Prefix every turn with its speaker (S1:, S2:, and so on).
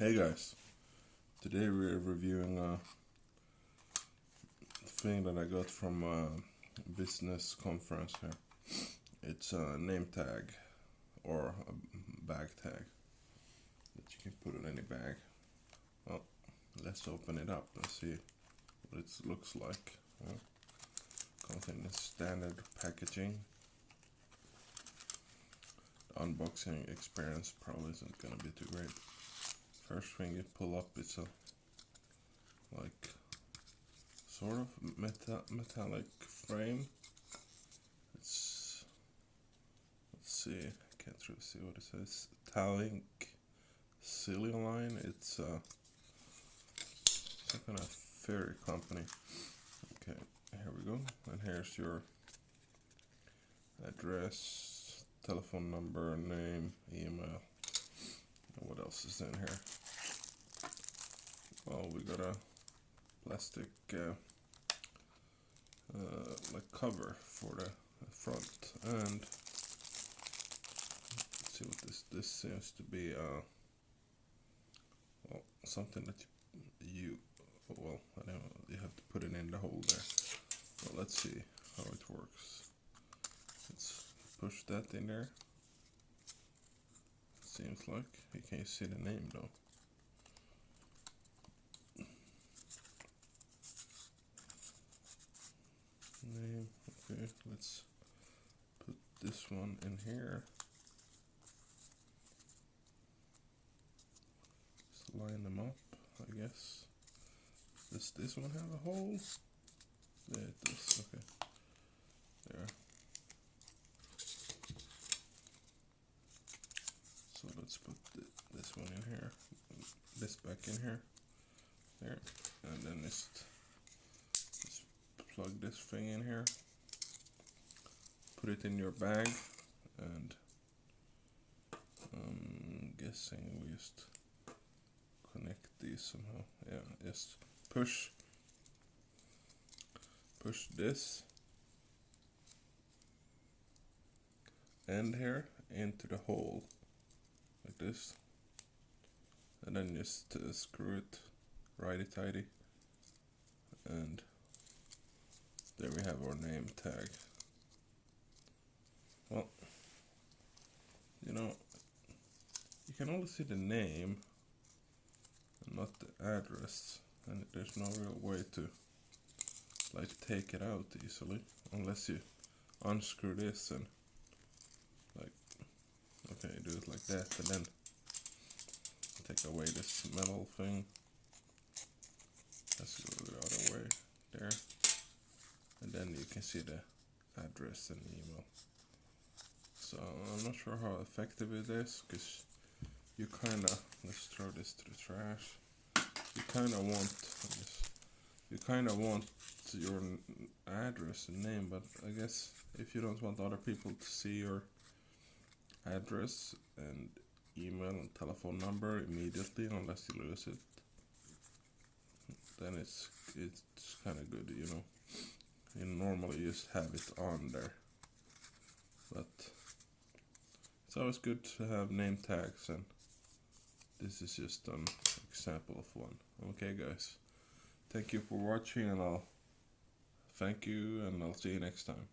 S1: Hey guys, today we're reviewing a thing that I got from a business conference here. It's a name tag or a bag tag that you can put in any bag. Well, let's open it up and see what it looks like. Comes in the standard packaging. The unboxing experience probably isn't gonna be too great. First thing you pull up, it's a sort of metallic frame. Let's see, I can't really see what it says. Talink Silly Line. It's some kind of ferry company. Okay, here we go. And here's your address, telephone number, name, email. And what else is in here? Well, we got a plastic cover for the front, and let's see what this seems to be. Well, something that you I don't know, you have to put it in the hole there. Well, let's see how it works. Let's push that in there. Seems like you can't see the name though. Name. Okay, let's put this one in here. Just line them up, I guess. Does this one have a hole? Yeah, it does. Okay. There. So let's put this one in here, this back in here, there, and then just plug this thing in here, put it in your bag, and I'm guessing we just connect these somehow. Yeah, just push this end here into the hole like this, and then just screw it righty-tighty, and there we have our name tag. Well, you can only see the name and not the address, and there's no real way to take it out easily unless you unscrew this and do it like that, and then take away this metal thing. Let's go the other way there, and then you can see the address and email. So I'm not sure how effective it is, because you let's throw this to the trash. You kind of want your address and name, but I guess if you don't want other people to see your address and email and telephone number immediately unless you lose it, then it's kind of good, You normally just have it on there, but it's always good to have name tags, and this is just an example of one. Okay guys, thank you for watching, and I'll see you next time.